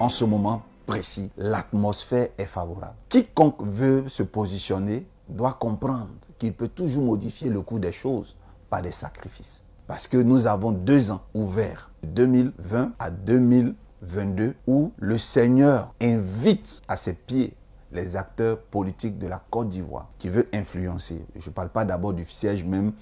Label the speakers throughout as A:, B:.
A: En ce moment précis, l'atmosphère est favorable. Quiconque veut se positionner doit comprendre qu'il peut toujours modifier le cours des choses par des sacrifices. Parce que nous avons 2 ans ouverts, 2020 à 2022, où le Seigneur invite à ses pieds les acteurs politiques de la Côte d'Ivoire qui veulent influencer. Je ne parle pas d'abord du siège même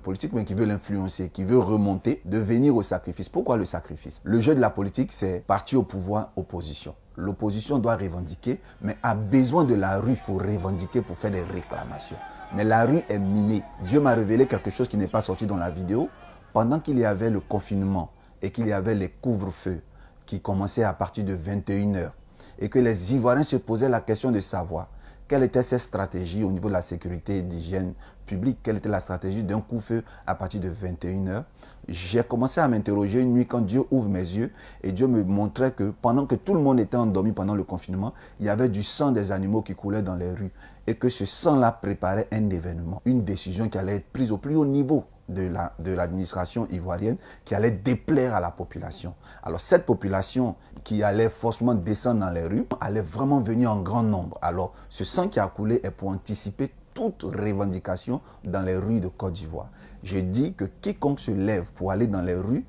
A: politique, mais qui veulent influencer, qui veulent remonter, de venir au sacrifice. Pourquoi le sacrifice? Le jeu de la politique, c'est parti au pouvoir, opposition. L'opposition doit revendiquer, mais a besoin de la rue pour revendiquer, pour faire des réclamations. Mais la rue est minée. Dieu m'a révélé quelque chose qui n'est pas sorti dans la vidéo. Pendant qu'il y avait le confinement et qu'il y avait les couvre-feux qui commençaient à partir de 21 h, et que les Ivoiriens se posaient la question de savoir quelle était cette stratégie au niveau de la sécurité et d'hygiène publique, quelle était la stratégie d'un couvre-feu à partir de 21 h. J'ai commencé à m'interroger une nuit quand Dieu ouvre mes yeux et Dieu me montrait que pendant que tout le monde était endormi pendant le confinement, il y avait du sang des animaux qui coulait dans les rues et que ce sang-là préparait un événement, une décision qui allait être prise au plus haut niveau de l'administration ivoirienne, qui allait déplaire à la population. Alors cette population qui allait forcément descendre dans les rues allait vraiment venir en grand nombre. Alors ce sang qui a coulé est pour anticiper toute revendication dans les rues de Côte d'Ivoire. Je dis que quiconque se lève pour aller dans les rues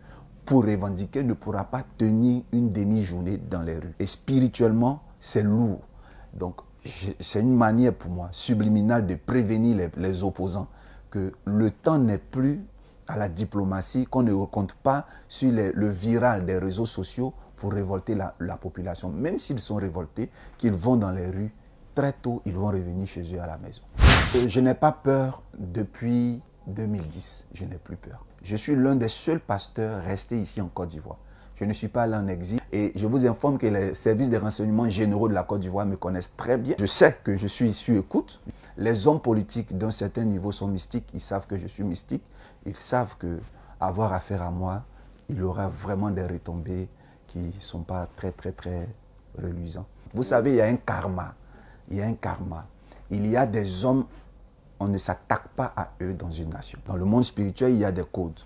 A: pour revendiquer ne pourra pas tenir une demi-journée dans les rues. Et spirituellement, c'est lourd. Donc c'est une manière pour moi subliminale de prévenir les opposants que le temps n'est plus à la diplomatie, qu'on ne compte pas sur le viral des réseaux sociaux pour révolter la population. Même s'ils sont révoltés, qu'ils vont dans les rues, très tôt, ils vont revenir chez eux à la maison. Je n'ai pas peur depuis 2010. Je n'ai plus peur. Je suis l'un des seuls pasteurs restés ici en Côte d'Ivoire. Je ne suis pas allé en exil et je vous informe que les services des renseignements généraux de la Côte d'Ivoire me connaissent très bien. Je sais que je suis issu écoute. Les hommes politiques d'un certain niveau sont mystiques. Ils savent que je suis mystique. Ils savent qu'avoir affaire à moi, il y aura vraiment des retombées qui ne sont pas très reluisants. Vous savez, il y a un karma. Il y a un karma. Il y a des hommes, on ne s'attaque pas à eux dans une nation. Dans le monde spirituel, il y a des codes.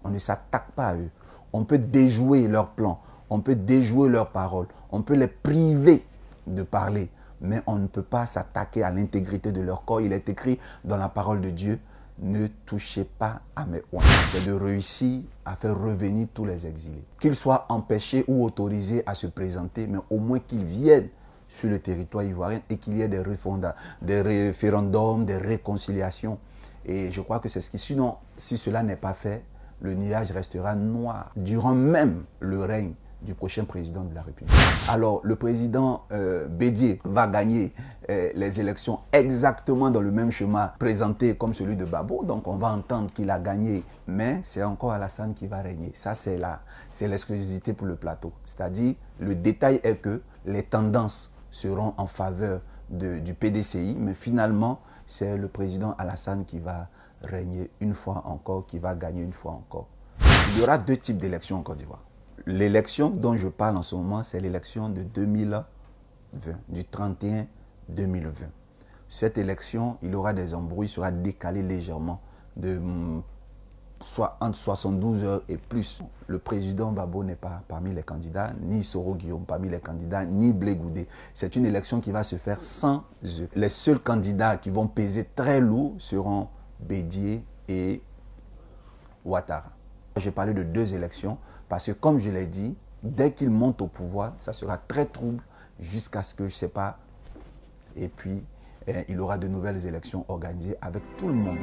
A: On ne s'attaque pas à eux. On peut déjouer leurs plans, on peut déjouer leurs paroles, on peut les priver de parler, mais on ne peut pas s'attaquer à l'intégrité de leur corps. Il est écrit dans la parole de Dieu, ne touchez pas à mes oins. C'est de réussir à faire revenir tous les exilés. Qu'ils soient empêchés ou autorisés à se présenter, mais au moins qu'ils viennent sur le territoire ivoirien et qu'il y ait des référendums, des réconciliations. Et je crois que c'est ce qui, sinon, si cela n'est pas fait, le nuage restera noir durant même le règne du prochain président de la République. Alors, le président Bédié va gagner les élections exactement dans le même schéma présenté comme celui de Babo. Donc, on va entendre qu'il a gagné, mais c'est encore Alassane qui va régner. Ça, c'est l'exclusivité pour le plateau. C'est-à-dire, le détail est que les tendances seront en faveur du PDCI, mais finalement, c'est le président Alassane qui va régner une fois encore, qui va gagner une fois encore. Il y aura 2 types d'élections en Côte d'Ivoire. L'élection dont je parle en ce moment, c'est l'élection de 2020, du 31 2020. Cette élection, il y aura des embrouilles, sera décalée légèrement de soit entre 72 heures et plus. Le président Babo n'est pas parmi les candidats, ni Soro Guillaume parmi les candidats, ni Blé Goudé. C'est une élection qui va se faire sans eux. Les seuls candidats qui vont peser très lourd seront Bédié et Ouattara. J'ai parlé de 2 élections parce que, comme je l'ai dit, dès qu'ils montent au pouvoir, ça sera très trouble jusqu'à ce que, je ne sais pas, et puis il y aura de nouvelles élections organisées avec tout le monde.